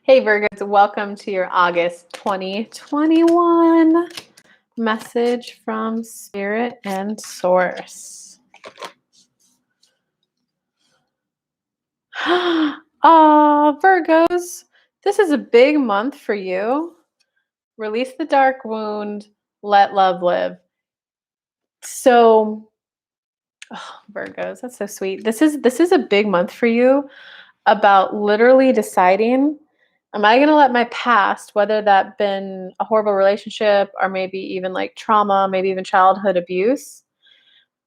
Hey Virgos, welcome to your August 2021 message from Spirit and Source. Virgos, this is a big month for you. Release the dark wound, let love live. So, Virgos, that's so sweet. This is a big month for you about literally deciding, am I going to let my past, whether that been a horrible relationship or maybe even like trauma, maybe even childhood abuse,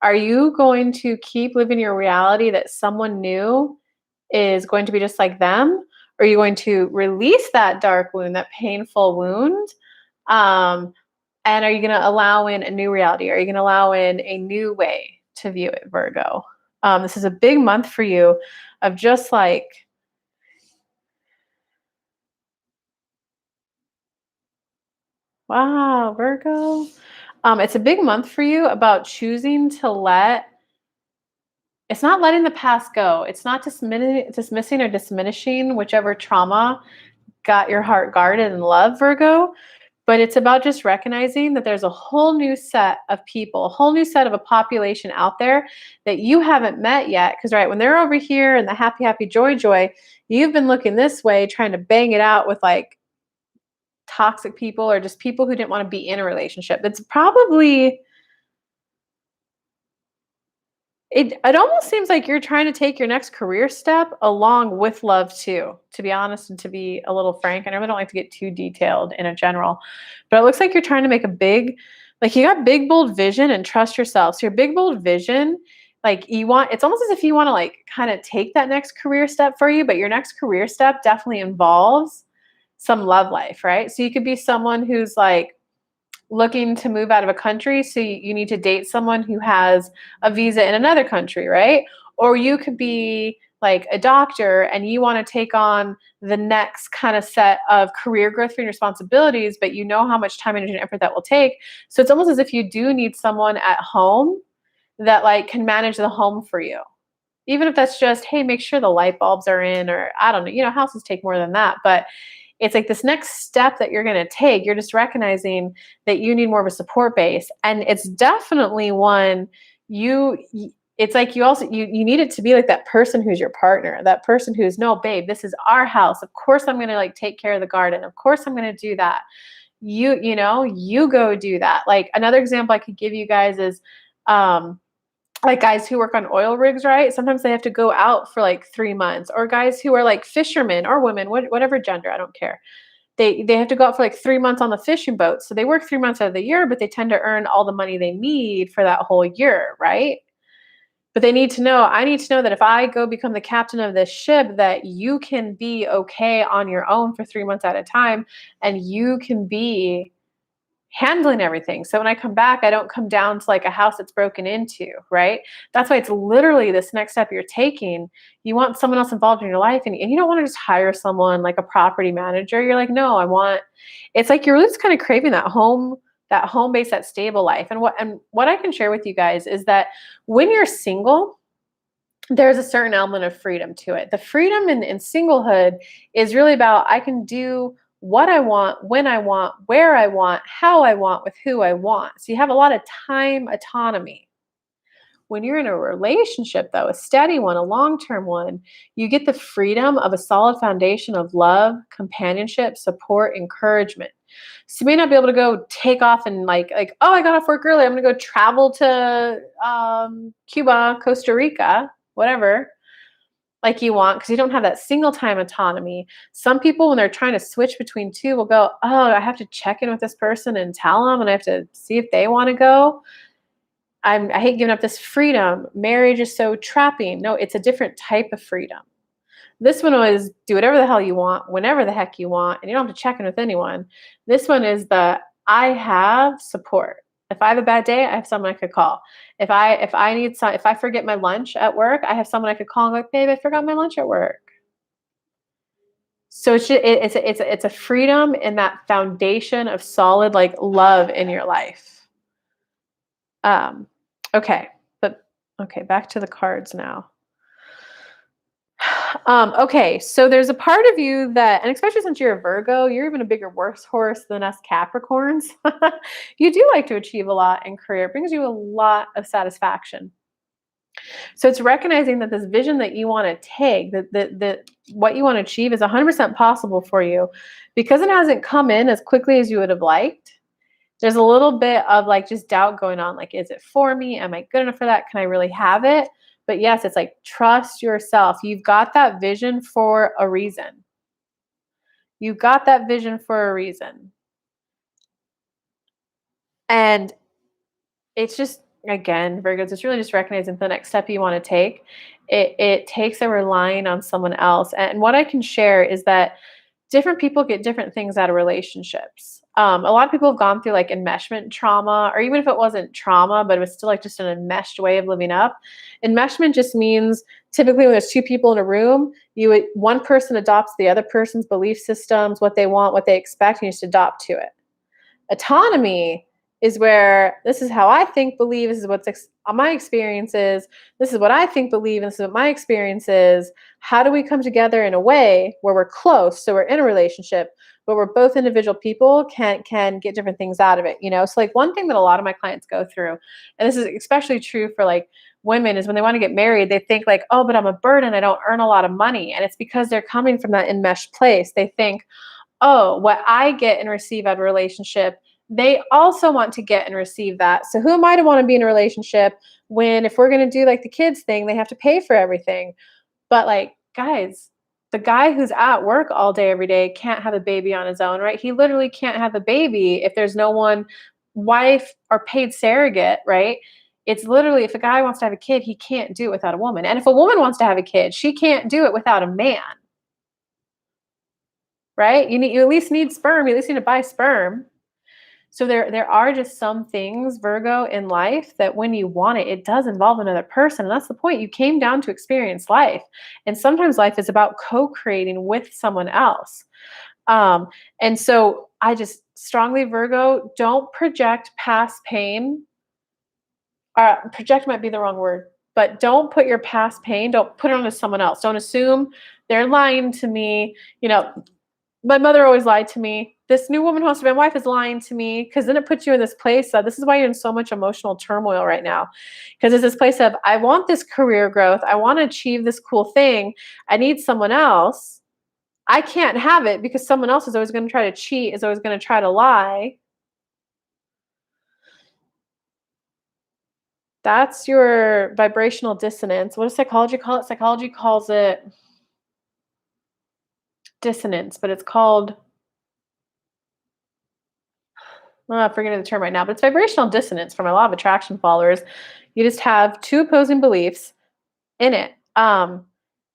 are you going to keep living your reality that someone new is going to be just like them? Or are you going to release that dark wound, that painful wound? Um, and are you going to allow in a new reality? Are you going to allow in a new way to view it, Virgo? This is a big month for you of just like, wow, Virgo. It's a big month for you about choosing to it's not letting the past go. It's not dismissing or diminishing whichever trauma got your heart guarded and love, Virgo. But it's about just recognizing that there's a whole new set of people, a whole new set of a population out there that you haven't met yet. Because, right, when they're over here and the happy, happy, joy, joy, you've been looking this way, trying to bang it out with like toxic people or just people who didn't want to be in a relationship. It's probably it almost seems like you're trying to take your next career step along with love too, to be honest and to be a little frank. I really don't like to get too detailed in a general, but it looks like you're trying to make a big, like you got big bold vision and trust yourself. So your big bold vision, like you want, it's almost as if you want to like kind of take that next career step for you, but your next career step definitely involves some love life, right? So you could be someone who's like looking to move out of a country, so you need to date someone who has a visa in another country, right? Or you could be like a doctor and you want to take on the next kind of set of career growth and responsibilities, but you know how much time, energy, and effort that will take. So it's almost as if you do need someone at home that like can manage the home for you. Even if that's just, hey, make sure the light bulbs are in, or I don't know, houses take more than that, but it's like this next step that you're going to take. You're just recognizing that you need more of a support base. And it's definitely one you, it's like you also, you need it to be like that person who's your partner, that person who's, no, babe, this is our house. Of course I'm going to like take care of the garden. Of course I'm going to do that. You go do that. Like another example I could give you guys is, like guys who work on oil rigs, right? Sometimes they have to go out for like 3 months, or guys who are like fishermen or women, whatever gender, I don't care. They have to go out for like 3 months on the fishing boat. So they work 3 months out of the year, but they tend to earn all the money they need for that whole year, right? But they need to know, I need to know that if I go become the captain of this ship, that you can be okay on your own for 3 months at a time, and you can be handling everything. So when I come back, I don't come down to like a house that's broken into, right? That's why it's literally this next step you're taking. You want someone else involved in your life, and you don't want to just hire someone like a property manager. You're like, no, it's like you're really just kind of craving that home base, that stable life. And what I can share with you guys is that when you're single, there's a certain element of freedom to it. The freedom in singlehood is really about, I can do what I want, when I want, where I want, how I want, with who I want. So you have a lot of time autonomy. When you're in a relationship, though, a steady one, a long-term one, you get the freedom of a solid foundation of love, companionship, support, encouragement. So you may not be able to go take off and like, oh, I got off work early, I'm gonna go travel to Cuba, Costa Rica, whatever, like you want, because you don't have that single time autonomy. Some people, when they're trying to switch between two, will go, oh, I have to check in with this person and tell them, and I have to see if they want to go. I hate giving up this freedom. Marriage is so trapping. No, it's a different type of freedom. This one was do whatever the hell you want, whenever the heck you want, and you don't have to check in with anyone. This one is I have support. If I have a bad day, I have someone I could call. If I forget my lunch at work, I have someone I could call and go, babe, I forgot my lunch at work. So it's a freedom in that foundation of solid like love in your life. Okay, but okay, back to the cards now. Okay, so there's a part of you that, and especially since you're a Virgo, you're even a bigger worse horse than us Capricorns. You do like to achieve a lot in career. It brings you a lot of satisfaction. So it's recognizing that this vision that you want to take, that what you want to achieve is 100% possible for you because it hasn't come in as quickly as you would have liked. There's a little bit of like just doubt going on. Like, is it for me? Am I good enough for that? Can I really have it? But yes, it's like trust yourself. You've got that vision for a reason. You got that vision for a reason. And it's just, again, Virgos, it's really just recognizing the next step you want to take. It takes a relying on someone else. And what I can share is that different people get different things out of relationships. A lot of people have gone through like enmeshment trauma, or even if it wasn't trauma, but it was still like just an enmeshed way of living up. Enmeshment just means typically when there's two people in a room, one person adopts the other person's belief systems, what they want, what they expect, and you just adopt to it. Autonomy is where this is how I think, believe, this is what's my experiences, this is what I think, believe, and this is what my experience is. How do we come together in a way where we're close, so we're in a relationship, but we're both individual people, can get different things out of it, So like one thing that a lot of my clients go through, and this is especially true for like women, is when they want to get married, they think like, oh, but I'm a burden, I don't earn a lot of money. And it's because they're coming from that enmeshed place. They think, oh, what I get and receive out of a relationship, they also want to get and receive that. So who am I to want to be in a relationship when, if we're going to do like the kids thing, they have to pay for everything? But like, guys, the guy who's at work all day, every day can't have a baby on his own, right? He literally can't have a baby if there's no one, wife or paid surrogate, right? It's literally, if a guy wants to have a kid, he can't do it without a woman. And if a woman wants to have a kid, she can't do it without a man. Right? You at least need sperm. You at least need to buy sperm. So there are just some things, Virgo, in life that when you want it, it does involve another person. And that's the point. You came down to experience life. And sometimes life is about co-creating with someone else. Um, and so I just strongly, Virgo, don't project past pain. Project might be the wrong word, but don't put your past pain, don't put it onto someone else. Don't assume they're lying to me. My mother always lied to me. This new woman who wants to be my wife is lying to me, because then it puts you in this place. This is why you're in so much emotional turmoil right now, because it's this place of, I want this career growth. I want to achieve this cool thing. I need someone else. I can't have it because someone else is always going to try to cheat, is always going to try to lie. That's your vibrational dissonance. What does psychology call it? Psychology calls it dissonance, but it's called, I'm forgetting the term right now, but it's vibrational dissonance from a law of attraction followers. You just have two opposing beliefs in it. And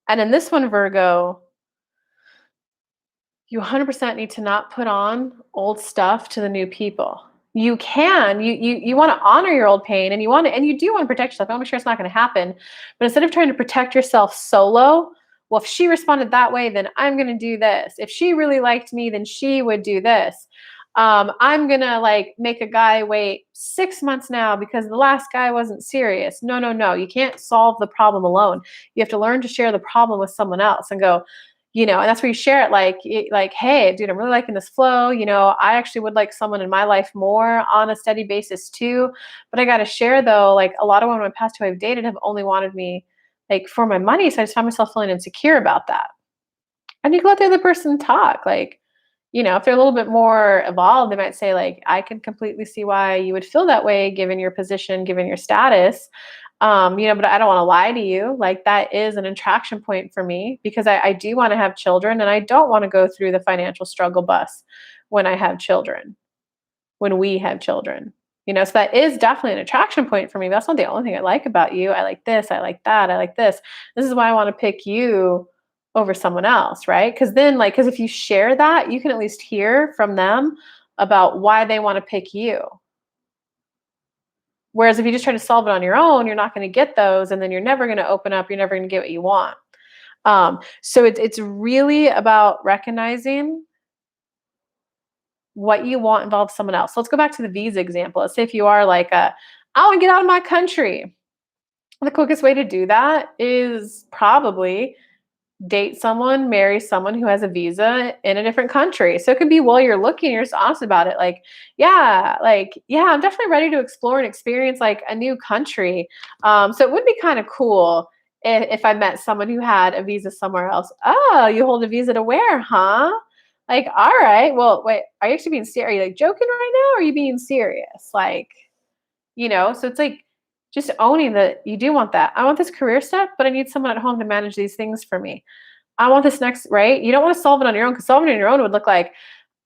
in this one, Virgo, you 100% need to not put on old stuff to the new people. You can, you want to honor your old pain, and you do want to protect yourself. I want to make sure it's not going to happen. But instead of trying to protect yourself solo, well, if she responded that way, then I'm going to do this. If she really liked me, then she would do this. I'm going to like make a guy wait 6 months now because the last guy wasn't serious. No, no, no. You can't solve the problem alone. You have to learn to share the problem with someone else and go, and that's where you share it like, hey, dude, I'm really liking this flow. I actually would like someone in my life more on a steady basis too. But I got to share though, like a lot of women in my past who I've dated have only wanted me like for my money. So I just found myself feeling insecure about that. And you can let the other person talk. Like, if they're a little bit more evolved, they might say like, I can completely see why you would feel that way, given your position, given your status. But I don't want to lie to you. Like that is an attraction point for me because I do want to have children, and I don't want to go through the financial struggle bus when I have children, when we have children. So that is definitely an attraction point for me. That's not the only thing I like about you. I like this, I like that, I like this. This is why I want to pick you over someone else, right? Because if you share that, you can at least hear from them about why they want to pick you. Whereas if you just try to solve it on your own, you're not going to get those, and then you're never going to open up. You're never going to get what you want. So it's really about recognizing what you want involves someone else. So let's go back to the visa example. Let's say if you are like, I want to get out of my country. The quickest way to do that is probably date someone, marry someone who has a visa in a different country. So it could be while you're looking, you're just honest about it. Yeah, I'm definitely ready to explore and experience like a new country. So it would be kind of cool if I met someone who had a visa somewhere else. Oh, you hold a visa to where, huh? Like, all right. Well, wait, are you actually being serious? Are you like joking right now? Or are you being serious? So it's like just owning that you do want that. I want this career step, but I need someone at home to manage these things for me. I want this next, right? You don't want to solve it on your own because solving it on your own would look like,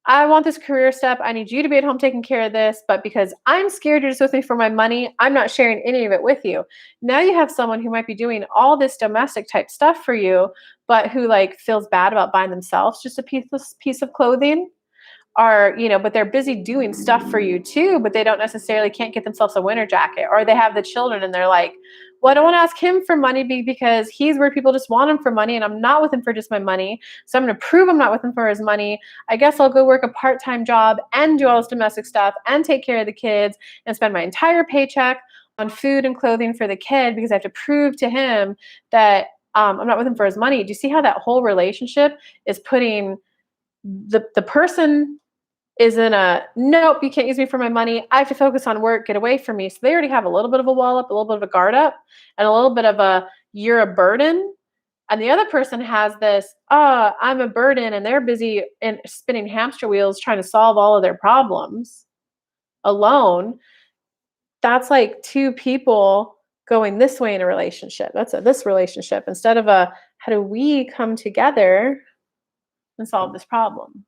I want this career step. I need you to be at home taking care of this. But because I'm scared you're just with me for my money, I'm not sharing any of it with you. Now you have someone who might be doing all this domestic type stuff for you, but who like feels bad about buying themselves just a piece of clothing but they're busy doing stuff for you too, but they don't necessarily can't get themselves a winter jacket, or they have the children and they're like, well, I don't want to ask him for money because he's where people just want him for money and I'm not with him for just my money. So I'm going to prove I'm not with him for his money. I guess I'll go work a part-time job and do all this domestic stuff and take care of the kids and spend my entire paycheck on food and clothing for the kid because I have to prove to him that I'm not with him for his money. Do you see how that whole relationship is putting the person is in a nope, you can't use me for my money. I have to focus on work, get away from me. So they already have a little bit of a wall up, a little bit of a guard up, and a little bit of a you're a burden. And the other person has this, I'm a burden, and they're busy in spinning hamster wheels trying to solve all of their problems alone. That's like two people going this way in a relationship. That's this relationship instead of a how do we come together and solve this problem?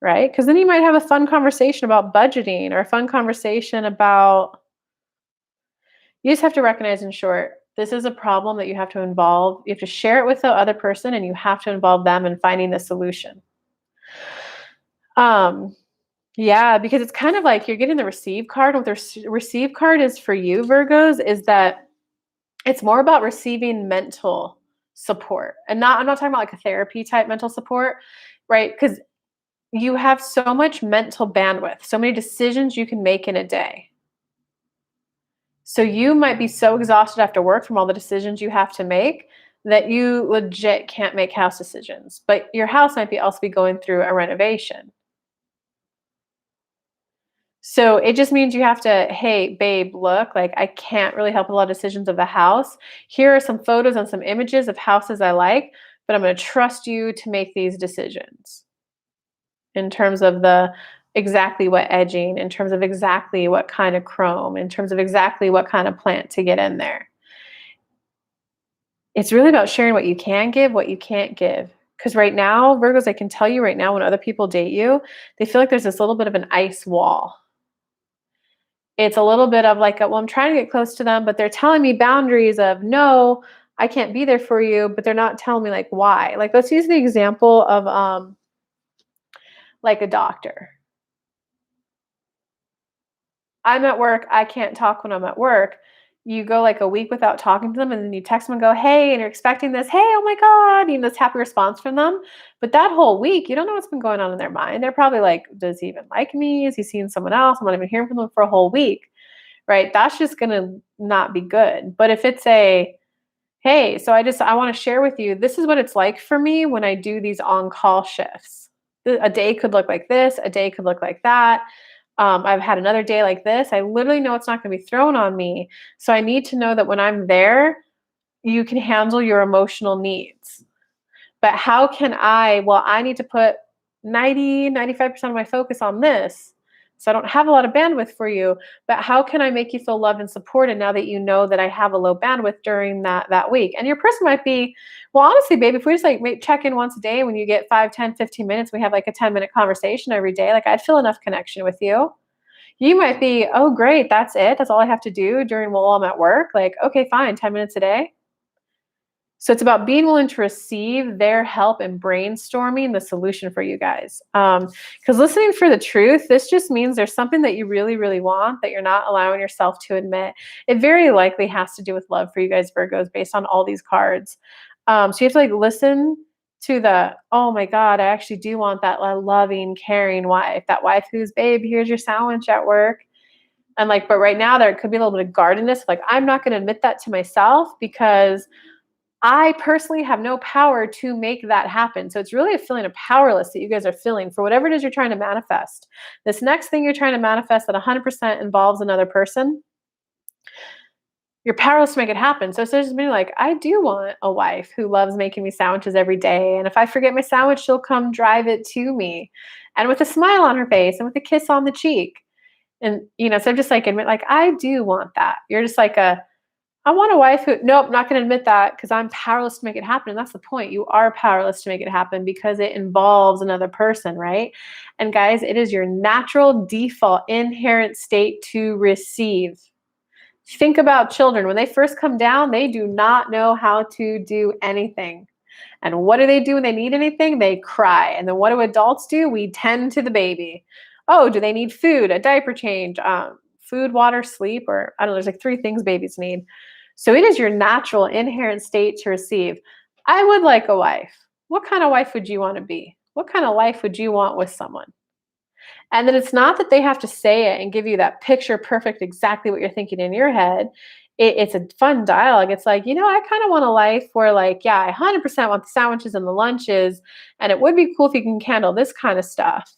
Right? Because then you might have a fun conversation about budgeting or a fun conversation about you just have to recognize in short, this is a problem that you have to involve. You have to share it with the other person and you have to involve them in finding the solution. Um, yeah, because it's kind of like you're getting the receive card. What the receive card is for you, Virgos, is that it's more about receiving mental support. And I'm not talking about like a therapy type mental support, right? Because you have so much mental bandwidth, so many decisions you can make in a day. So you might be so exhausted after work from all the decisions you have to make that you legit can't make house decisions. But your house might be also be going through a renovation. So it just means you have to, hey, babe, look, like I can't really help with a lot of decisions of the house. Here are some photos and some images of houses I like, but I'm going to trust you to make these decisions in terms of the exactly what edging, in terms of exactly what kind of chrome, in terms of exactly what kind of plant to get in there. It's really about sharing what you can give, what you can't give. Because right now, Virgos, I can tell you right now, when other people date you, they feel like there's this little bit of an ice wall. It's a little bit of like, well, I'm trying to get close to them, but they're telling me boundaries of no, I can't be there for you, but they're not telling me like why. Like, let's use the example of like a doctor. I'm at work, I can't talk when I'm at work. You go like a week without talking to them and then you text them and go, hey, and you're expecting this, hey, oh my God, this happy response from them. But that whole week, you don't know what's been going on in their mind. They're probably like, does he even like me? Is he seeing someone else? I'm not even hearing from them for a whole week, right? That's just going to not be good. But if it's hey, so I want to share with you, this is what it's like for me when I do these on-call shifts. A day could look like this, a day could look like that. I've had another day like this. I literally know it's not going to be thrown on me. So I need to know that when I'm there, you can handle your emotional needs. But how can I need to put 95% of my focus on this. So I don't have a lot of bandwidth for you, but how can I make you feel loved and supported now that you know that I have a low bandwidth during that week? And your person might be, well, honestly, babe, if we just like check in once a day when you get 5, 10, 15 minutes, we have like a 10-minute conversation every day. Like I'd feel enough connection with you. You might be, oh, great. That's it. That's all I have to do while I'm at work. Like, okay, fine. 10 minutes a day. So it's about being willing to receive their help and brainstorming the solution for you guys. Because listening for the truth, this just means there's something that you really, really want that you're not allowing yourself to admit. It very likely has to do with love for you guys, Virgos, based on all these cards. So you have to like listen to oh my God, I actually do want that loving, caring wife, that wife who's, babe, here's your sandwich at work. And like, but right now there could be a little bit of guardedness. Like, I'm not going to admit that to myself because I personally have no power to make that happen. So it's really a feeling of powerless that you guys are feeling for whatever it is you're trying to manifest. This next thing you're trying to manifest that 100% involves another person, you're powerless to make it happen. So it's just me like, I do want a wife who loves making me sandwiches every day. And if I forget my sandwich, she'll come drive it to me. And with a smile on her face and with a kiss on the cheek. And so I'm just like admit, like, I do want that. You're just like I want a wife who, nope, not gonna admit that because I'm powerless to make it happen. And that's the point. You are powerless to make it happen because it involves another person, right? And guys, it is your natural default inherent state to receive. Think about children. When they first come down, they do not know how to do anything. And what do they do when they need anything? They cry. And then what do adults do? We tend to the baby. Oh, do they need food, a diaper change, food, water, sleep, or I don't know, there's like 3 things babies need. So it is your natural inherent state to receive. I would like a wife. What kind of wife would you want to be? What kind of life would you want with someone? And then it's not that they have to say it and give you that picture perfect, exactly what you're thinking in your head. It's a fun dialogue. It's like, I kind of want a life where, like, yeah, I 100% want the sandwiches and the lunches. And it would be cool if you can handle this kind of stuff.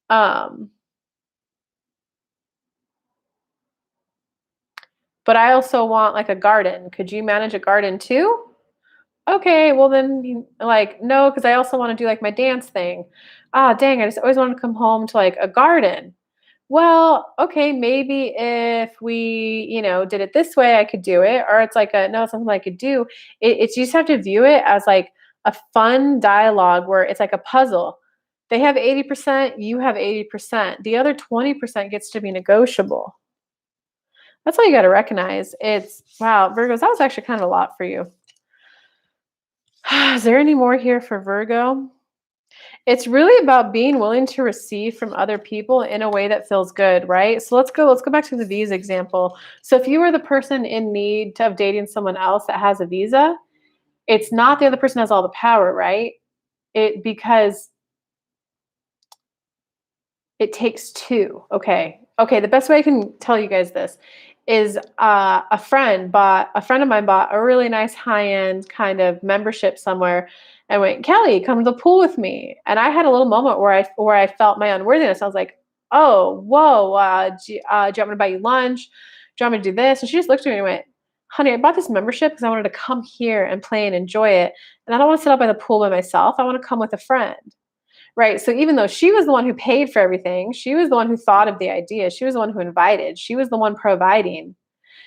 Um, but I also want like a garden. Could you manage a garden too? Okay, well then, like, no, because I also want to do like my dance thing. Ah, dang, I just always wanted to come home to like a garden. Well, okay, maybe if we, did it this way, I could do it. Or it's like no, it's something I could do. It's you just have to view it as like a fun dialogue where it's like a puzzle. They have 80%, you have 80%. The other 20% gets to be negotiable. That's all you got to recognize. It's wow, Virgos, that was actually kind of a lot for you. Is there any more here for Virgo? It's really about being willing to receive from other people in a way that feels good, right? So let's go back to the visa example. So if you were the person in need of dating someone else that has a visa, it's not the other person has all the power, right? Because it takes two. Okay. Okay. The best way I can tell you guys this is a friend of mine bought a really nice high end kind of membership somewhere and went, Kelly, come to the pool with me. And I had a little moment where I felt my unworthiness. I was like, oh, whoa, do you want me to buy you lunch? Do you want me to do this? And she just looked at me and went, honey, I bought this membership because I wanted to come here and play and enjoy it. And I don't want to sit up by the pool by myself. I want to come with a friend. Right. So even though she was the one who paid for everything, she was the one who thought of the idea, she was the one who invited, she was the one providing.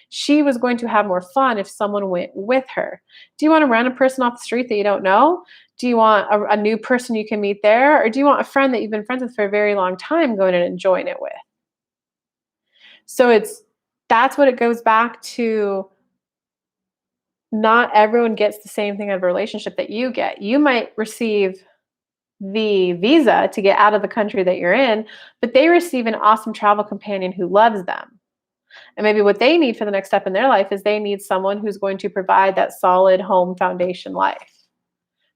She was going to have more fun if someone went with her. Do you want a random person off the street that you don't know? Do you want a new person you can meet there? Or do you want a friend that you've been friends with for a very long time going and enjoying it with? So that's what it goes back to. Not everyone gets the same thing out of a relationship that you get. You might receive the visa to get out of the country that you're in, but they receive an awesome travel companion who loves them. And maybe what they need for the next step in their life is they need someone who's going to provide that solid home foundation life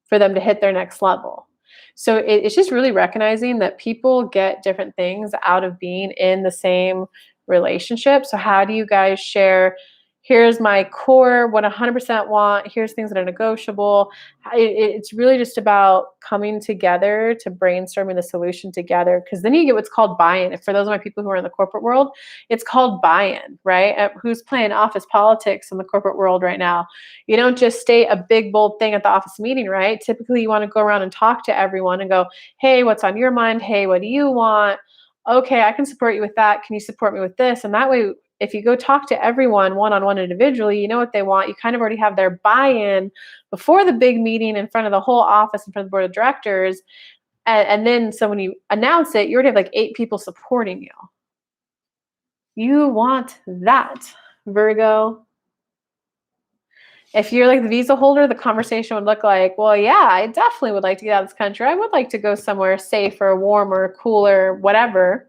for them to hit their next level. So it's just really recognizing that people get different things out of being in the same relationship. So how do you guys share? Here's my core, what I 100% want. Here's things that are negotiable. It's really just about coming together to brainstorming the solution together, because then you get what's called buy-in. For those of my people who are in the corporate world, it's called buy-in, right? Who's playing office politics in the corporate world right now? You don't just state a big, bold thing at the office meeting, right? Typically, you want to go around and talk to everyone and go, hey, what's on your mind? Hey, what do you want? Okay, I can support you with that. Can you support me with this? And that way, if you go talk to everyone one-on-one individually, you know what they want. You kind of already have their buy-in before the big meeting in front of the whole office, in front of the board of directors. And then so when you announce it, you already have like 8 people supporting you. You want that, Virgo. If you're like the visa holder, the conversation would look like, well, yeah, I definitely would like to get out of this country. I would like to go somewhere safer, warmer, cooler, whatever.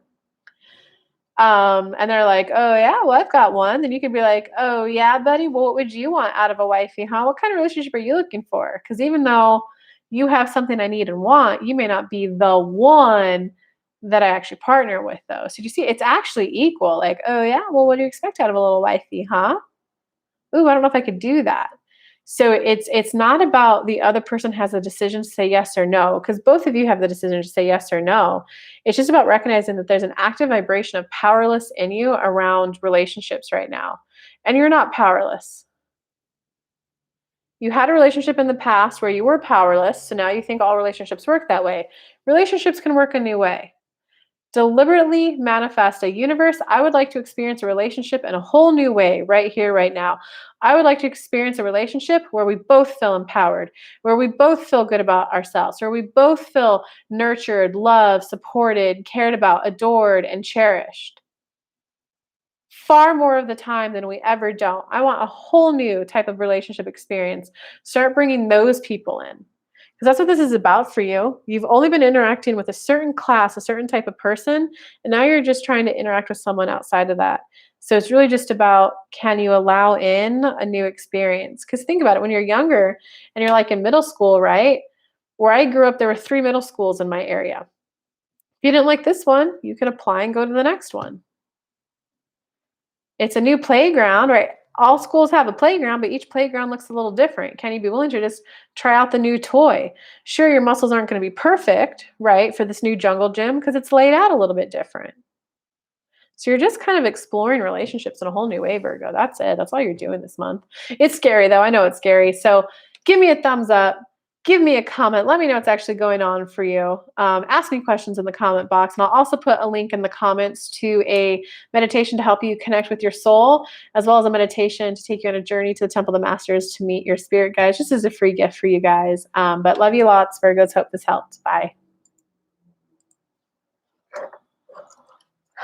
And they're like, oh yeah, well, I've got one. Then you could be like, oh yeah, buddy, well, what would you want out of a wifey, huh? What kind of relationship are you looking for? Because even though you have something I need and want, you may not be the one that I actually partner with, though. So you see, it's actually equal. Like, oh yeah, well, what do you expect out of a little wifey, huh? Ooh, I don't know if I could do that. So it's not about the other person has a decision to say yes or no, because both of you have the decision to say yes or no. It's just about recognizing that there's an active vibration of powerless in you around relationships right now. And you're not powerless. You had a relationship in the past where you were powerless, so now you think all relationships work that way. Relationships can work a new way. Deliberately manifest a universe. I would like to experience a relationship in a whole new way right here, right now. I would like to experience a relationship where we both feel empowered, where we both feel good about ourselves, where we both feel nurtured, loved, supported, cared about, adored, and cherished. Far more of the time than we ever don't. I want a whole new type of relationship experience. Start bringing those people in. Because that's what this is about for you. You've only been interacting with a certain class, a certain type of person, and now you're just trying to interact with someone outside of that. So it's really just about, can you allow in a new experience? Because think about it, when you're younger and you're like in middle school, right? Where I grew up, there were 3 middle schools in my area. If you didn't like this one, you could apply and go to the next one. It's a new playground, right? All schools have a playground, but each playground looks a little different. Can you be willing to just try out the new toy? Sure, your muscles aren't going to be perfect, right, for this new jungle gym because it's laid out a little bit different. So you're just kind of exploring relationships in a whole new way, Virgo. That's it. That's all you're doing this month. It's scary though. I know it's scary. So give me a thumbs up. Give me a comment. Let me know what's actually going on for you. Ask me questions in the comment box. And I'll also put a link in the comments to a meditation to help you connect with your soul, as well as a meditation to take you on a journey to the Temple of the Masters to meet your spirit guides, just as a free gift for you guys. But love you lots, Virgos. Hope this helped. Bye.